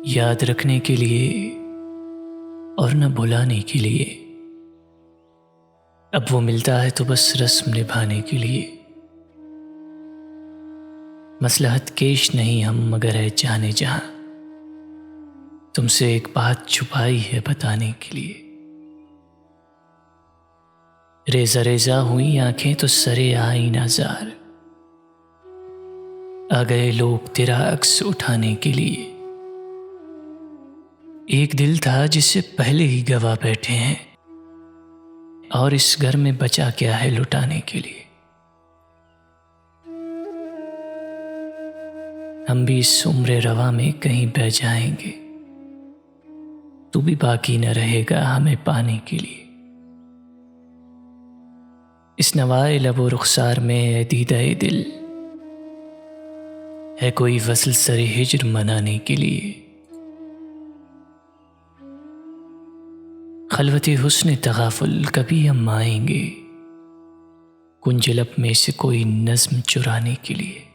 याद रखने के लिए और न भुलाने के लिए। अब वो मिलता है तो बस रस्म निभाने के लिए। मसलहत केश नहीं हम मगर है जाने जहां, तुमसे एक बात छुपाई है बताने के लिए। रेजा रेजा हुई आंखें तो सरे आई नाजार, आ गए लोग तेरा अक्स उठाने के लिए। एक दिल था जिससे पहले ही गवा बैठे हैं, और इस घर में बचा क्या है लुटाने के लिए। हम भी इस उम्र रवा में कहीं बह जाएंगे, तू भी बाकी न रहेगा हमें पाने के लिए। इस नवाए लबो रुखसार में ए दीदाए दिल, है कोई वसल सरे हिज्र मनाने के लिए। खलवते हुस्न तगाफुल कभी हम आएंगे, कुंजलप में से कोई नज्म चुराने के लिए।